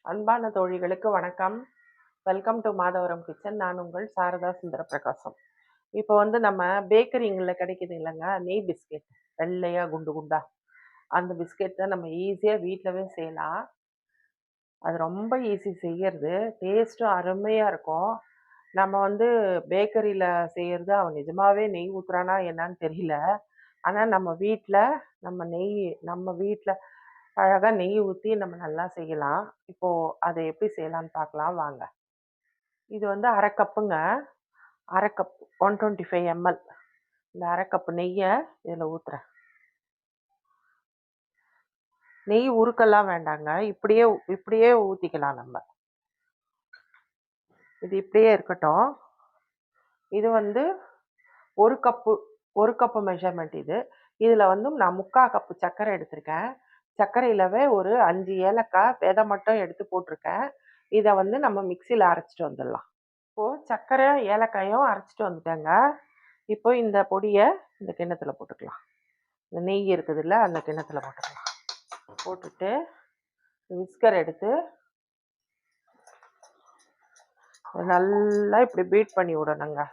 அன்பான தோழிகளுக்கு வணக்கம். Welcome to Madhavaram kitchen. நான் உங்கள் சாரதா சுந்தர பிரகாசம். இப்போ நம்ம பேக்கரிங்கள்ல கிடைக்குது இல்லைங்க, நெய் பிஸ்கெட். வெள்ளையா குண்டு குண்டா. அந்த பிஸ்கெட் தான் நம்ம ஈஸியா வீட்லவே செய்யலாம். அது ரொம்ப ஈஸி செய்யறது. டேஸ்ட்டும் அருமையா இருக்கும். நம்ம பேக்கரியில செய்யறது அவன் நிஜமாவே நெய் ஊத்துறானா என்னன்னு தெரியல. ஆனா நம்ம வீட்ல அழகா நெய் ஊத்தி நம்ம நல்லா செய்யலாம். இப்போ அதை எப்படி செய்யலாம்னு பார்க்கலாம் வாங்க. இது 1/2 கப்புங்க. 1/2 கப் 125 ml. இந்த 1/2 கப் நெய்ய இதுல ஊத்துறேன். நெய் உருக்கலாம் வேண்டாங்க. இப்படியே இப்படியே ஊத்திக்கலாம் நம்ம. இது இப்படியே இருக்கட்டும். இது 1 கப்பு 1 கப்பு மெஷர்மெண்ட் இது. இதுல நான் 3/4 கப்பு சர்க்கரை எடுத்திருக்கேன். சர்க்கரையிலவே ஒரு 5 ஏலக்காய் விதை மட்டும் எடுத்து போட்டிருக்கேன். இதை நம்ம மிக்சியில அரைச்சிட்டு வந்துடலாம். இப்போ சர்க்கரை ஏலக்காயும் அரைச்சிட்டு வந்துட்டேங்க. இப்போ இந்த பொடியை இந்த கிண்ணத்துல போட்டுக்கலாம். இந்த நெய் இருக்குதுல்ல, அந்த கிண்ணத்துல போட்டுக்கலாம். போட்டுட்டு விஸ்கர் எடுத்து நல்லா இப்படி பீட் பண்ணி விடணுங்க.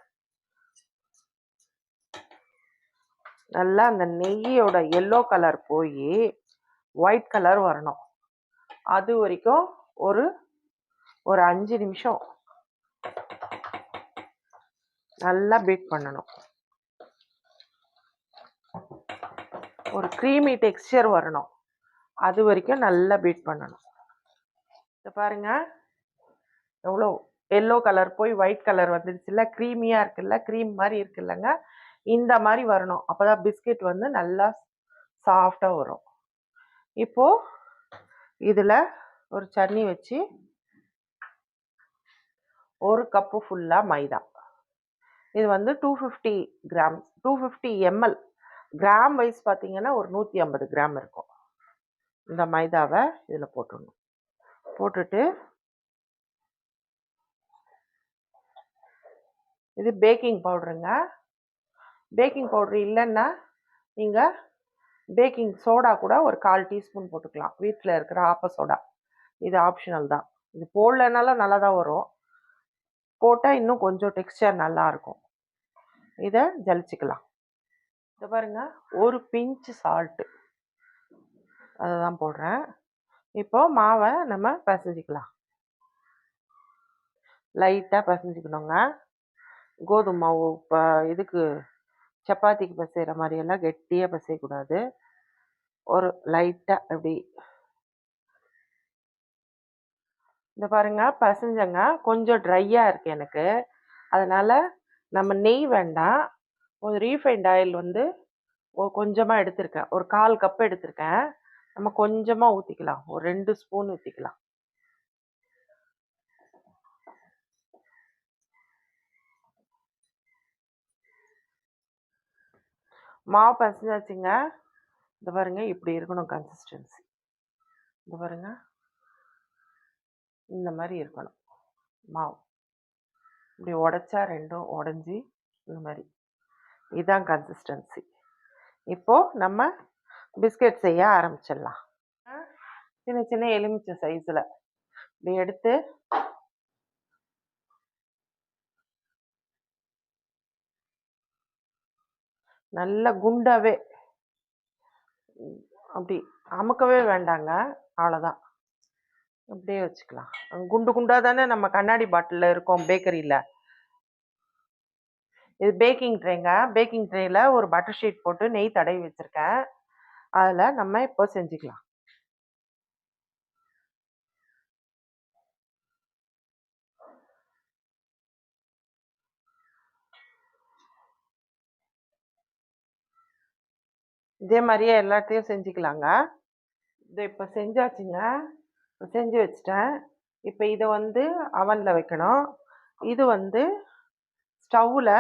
நல்லா அந்த நெய்யோட எல்லோ கலர் போய் ஒயிட் கலர் வரணும். அது வரைக்கும் ஒரு 5 நிமிஷம் நல்லா பீட் பண்ணணும். ஒரு க்ரீமி டெக்ஸ்சர் வரணும். அது வரைக்கும் நல்லா பீட் பண்ணணும். இதை பாருங்க, எவ்வளோ எல்லோ கலர் போய் ஒயிட் கலர் வந்துடுச்சுல்ல, க்ரீமியாக இருக்குல்ல, க்ரீம் மாதிரி இருக்குல்லங்க. இந்த மாதிரி வரணும். அப்போதான் பிஸ்கெட் நல்லா சாஃப்டாக வரும். இப்போ இதில் ஒரு சட்னி வச்சு 1 கப்பு ஃபுல்லாக மைதா. இது 250 கிராம் 250 ml. கிராம் வைஸ் பார்த்தீங்கன்னா ஒரு 150 கிராம் இருக்கும். இந்த மைதாவை இதில் போட்டுடணும். போட்டுட்டு இது பேக்கிங் பவுடருங்க. பேக்கிங் பவுடர் இல்லைன்னா நீங்கள் பேக்கிங் சோடா கூட ஒரு 1/4 டீஸ்பூன் போட்டுக்கலாம். வீட்டில் இருக்கிற ஆப்ப சோடா. இது ஆப்ஷனல் தான். இது போடலைனாலும் நல்லா தான் வரும். போட்டால் இன்னும் கொஞ்சம் டெக்ஸ்சர் நல்லா இருக்கும். இதை ஜலிச்சுக்கலாம். இதை பாருங்க, ஒரு பிஞ்ச் சால்ட்டு அதை தான் போடுறேன். இப்போ மாவை நம்ம பிசைஞ்சிக்கலாம். லைட்டாக பிசைஞ்சிக்கணுங்க. கோதுமை மாவு இப்போ இதுக்கு சப்பாத்திக்கு பிசைகிற மாதிரியெல்லாம் கெட்டியாக பிசையக்கூடாது. ஒரு லைட்டாக அப்படி. இந்த பாருங்க, பிசைஞ்சங்க. கொஞ்சம் ட்ரையாக இருக்குது எனக்கு. அதனால் நம்ம நெய் வேண்டாம். ஒரு ரீஃபைண்ட் ஆயில் கொஞ்சமாக எடுத்திருக்கேன். ஒரு 1/4 கப் எடுத்திருக்கேன். நம்ம கொஞ்சமாக ஊற்றிக்கலாம். ஒரு 2 ஸ்பூன் ஊற்றிக்கலாம். மாவு பிசைஞ்சாச்சுங்க. இந்த பாருங்க, இப்படி இருக்கணும் கன்சிஸ்டன்சி. இந்த பாருங்க, இந்த மாதிரி இருக்கணும் மாவு. இப்படி உடைச்சா ரெண்டும் உடஞ்சி இந்த மாதிரி. இதுதான் கன்சிஸ்டன்சி. இப்போ நம்ம பிஸ்கெட் செய்ய ஆரம்பிச்சிடலாம். சின்ன சின்ன எலுமிச்சை சைஸில் இப்படி எடுத்து நல்ல குண்டாவே அப்படி அமுக்கவே வேண்டாங்க. அவ்வளோதான். அப்படியே வச்சுக்கலாம். குண்டு குண்டாக தானே நம்ம கண்ணாடி பாட்டிலில் இருக்கோம் பேக்கரியில். இது பேக்கிங் ட்ரேங்க. பேக்கிங் ட்ரேயில் ஒரு பட்டர் ஷீட் போட்டு நெய் தடவி வச்சுருக்கேன். அதில் நம்ம இப்போ செஞ்சுக்கலாம். இதே மாதிரியே எல்லாத்தையும் செஞ்சுக்கலாங்க. இது இப்போ செஞ்சாச்சுங்க. செஞ்சு வச்சுட்டேன். இப்போ இதை அவனில் வைக்கணும். இது ஸ்டவ்வில்.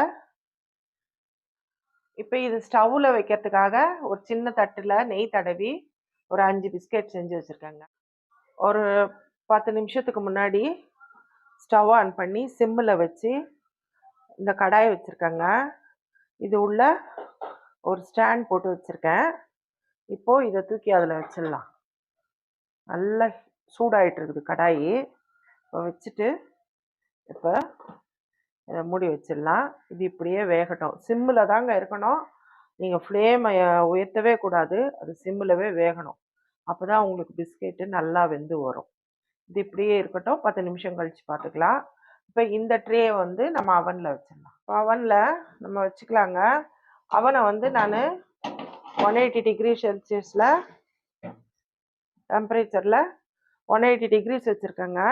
இப்போ இது ஸ்டவ்வில் வைக்கிறதுக்காக ஒரு சின்ன தட்டில் நெய் தடவி ஒரு 5 பிஸ்கெட் செஞ்சு வச்சுருக்கேங்க. ஒரு 10 நிமிஷத்துக்கு முன்னாடி ஸ்டவ் ஆன் பண்ணி சிம்மில் வச்சு இந்த கடாயை வச்சுருக்கேங்க. இது உள்ள ஒரு ஸ்டாண்ட் போட்டு வச்சுருக்கேன். இப்போது இதை தூக்கி அதில் வச்சிடலாம். நல்லா சூடாயிட்டு இருக்குது கடாயி. இப்போ வச்சுட்டு இப்போ இதை மூடி வச்சிடலாம். இது இப்படியே வேகட்டும். சிம்மில் தாங்க இருக்கணும். நீங்கள் ஃப்ளேமை உயர்த்தவே கூடாது. அது சிம்மிலவே வேகணும். அப்போ தான் உங்களுக்கு பிஸ்கெட்டு நல்லா வெந்து வரும். இது இப்படியே இருக்கட்டும். 10 நிமிஷம் கழித்து பார்த்துக்கலாம். இப்போ இந்த ட்ரே வந்து நம்ம அவனில் வச்சிடலாம். அவனில் நம்ம வச்சுக்கலாங்க. அவனை வந்து நான் 180 டிகிரி செல்சியஸில் டெம்பரேச்சரில் 180 டிகிரிஸ் வச்சுருக்கேங்க.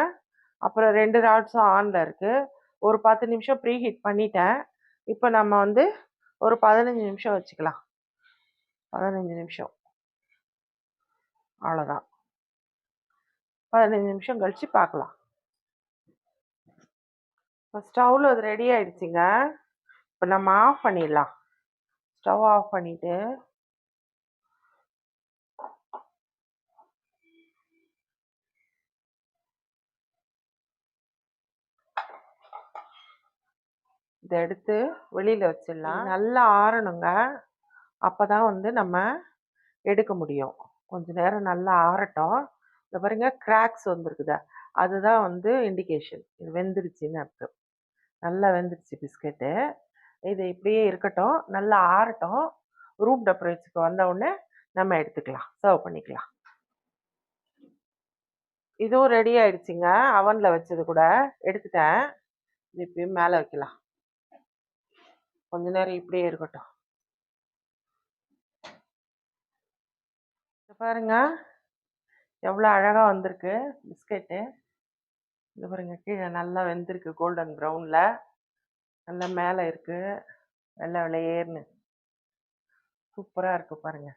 அப்புறம் 2 ராட்ஸும் ஆனில் இருக்குது. ஒரு 10 நிமிஷம் ப்ரீ ஹீட் பண்ணிட்டேன். இப்போ நம்ம வந்து ஒரு 15 நிமிஷம் வச்சுக்கலாம். 15 நிமிஷம் அவ்வளோதான். 15 நிமிஷம் கழித்து பார்க்கலாம். இப்போ ஸ்டவ்வில் அது ரெடி ஆகிடுச்சிங்க. இப்போ நம்ம ஆஃப் பண்ணிடலாம். ஸ்டவ் ஆஃப் பண்ணிவிட்டு இதை எடுத்து வெளியில் வச்சிடலாம். நல்லா ஆறணுங்க. அப்போ தான் வந்து நம்ம எடுக்க முடியும். கொஞ்சம் நேரம் நல்லா ஆறட்டும். இந்த பாருங்க கிராக்ஸ் வந்துருக்குதா, அதுதான் வந்து இண்டிகேஷன் இது வெந்துருச்சுன்னு அர்த்தம். நல்லா வெந்துருச்சு பிஸ்கெட்டு. இது இப்படியே இருக்கட்டும். நல்லா ஆறட்டும். ரூம் டெம்பரேச்சருக்கு வந்த உடனே நம்ம எடுத்துக்கலாம், சர்வ் பண்ணிக்கலாம். இதுவும் ரெடி ஆயிடுச்சுங்க. அவனில் வச்சது கூட எடுத்துட்டேன். இது இப்பயும் மேலே வைக்கலாம். கொஞ்ச நேரம் இப்படியே இருக்கட்டும். பாருங்க எவ்வளோ அழகாக வந்திருக்கு பிஸ்கெட்டு. இது பாருங்க கீழே நல்லா வெந்திருக்கு. கோல்டன் ப்ரௌனில் நல்லா மேலே இருக்குது. வெள்ளை வெள்ளையேர்னு சூப்பராக இருக்குது பாருங்க.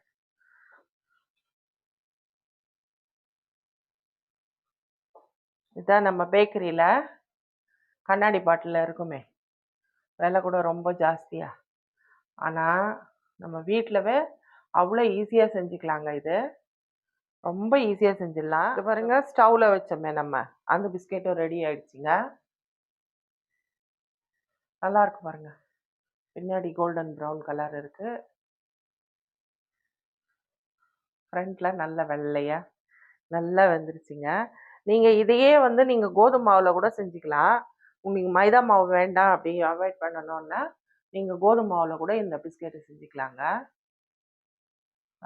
இதுதான் நம்ம பேக்கரியில் கண்ணாடி பாட்டிலில் இருக்குமே, விலை கூட ரொம்ப ஜாஸ்தியாக. ஆனால் நம்ம வீட்டிலவே அவ்வளோ ஈஸியாக செஞ்சுக்கலாங்க. இது ரொம்ப ஈஸியாக செஞ்சிடலாம். இது பாருங்க ஸ்டவ்வில் வச்சோமே நம்ம, அந்த பிஸ்கெட்டும் ரெடி ஆயிடுச்சுங்க. நல்லா இருக்கு பாருங்க. பின்னாடி கோல்டன் ப்ரௌன் கலர் இருக்கு. ஃப்ரண்ட்ல நல்ல வெள்ளையா நல்லா வெந்துருச்சுங்க. நீங்கள் இதையே வந்து நீங்கள் கோதுமை மாவில் கூட செஞ்சுக்கலாம். உங்களுக்கு மைதா மாவு வேண்டாம் அப்படி அவாய்ட் பண்ணணும்னா நீங்கள் கோதுமை மாவில் கூட இந்த பிஸ்கெட்டை செஞ்சுக்கலாங்க.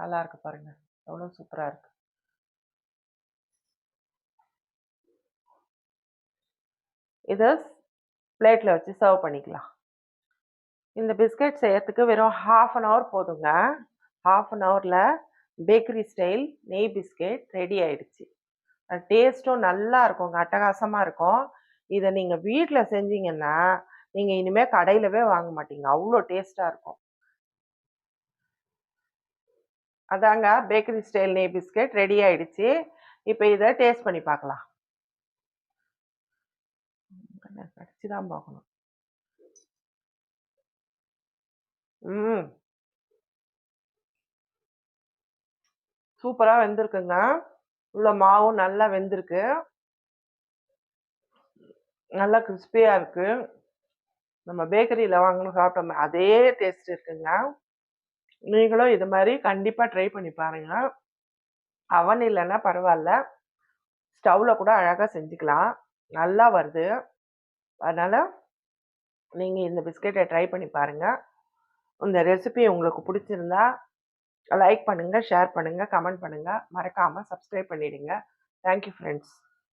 நல்லா இருக்கு பாருங்க, எவ்வளோ சூப்பராக இருக்கு. இதை பிளேட்டில் வச்சு சர்வ் பண்ணிக்கலாம். இந்த பிஸ்கெட் செய்யறதுக்கு வெறும் 1/2 hour போதுங்க. 1/2 hourல பேக்கரி ஸ்டைல் நெய் பிஸ்கெட் ரெடி ஆயிடுச்சு. டேஸ்ட்டும் நல்லா இருக்குங்க, அட்டகாசமாக இருக்கும். இதை நீங்கள் வீட்டில் செஞ்சீங்கன்னா நீங்கள் இனிமேல் கடையிலவே வாங்க மாட்டீங்க, அவ்வளோ டேஸ்ட்டாக இருக்கும். அதாங்க பேக்கரி ஸ்டைல் நெய் பிஸ்கெட் ரெடி ஆயிடுச்சு. இப்போ இதை டேஸ்ட் பண்ணி பார்க்கலாம். கடிச்சு தான் பார்க்கணும். சூப்பராக வெந்திருக்குங்க. உள்ள மாவும் நல்லா வெந்திருக்கு. நல்லா கிறிஸ்பியாக இருக்கு. நம்ம பேக்கரியில் வாங்கணும் சாப்பிட்டோம் அதே டேஸ்ட் இருக்குங்க. நீங்களும் இது மாதிரி கண்டிப்பாக ட்ரை பண்ணி பாருங்க. அவன் இல்லைன்னா பரவாயில்ல, ஸ்டவ்வில் கூட அழகாக செஞ்சுக்கலாம். நல்லா வருது. அதனால் நீங்கள் இந்த பிஸ்கெட்டை ட்ரை பண்ணி பாருங்கள். இந்த ரெசிபி உங்களுக்கு பிடிச்சிருந்தா லைக் பண்ணுங்கள், ஷேர் பண்ணுங்கள், கமெண்ட் பண்ணுங்கள். மறக்காமல் சப்ஸ்கிரைப் பண்ணிவிடுங்க. Thank you friends.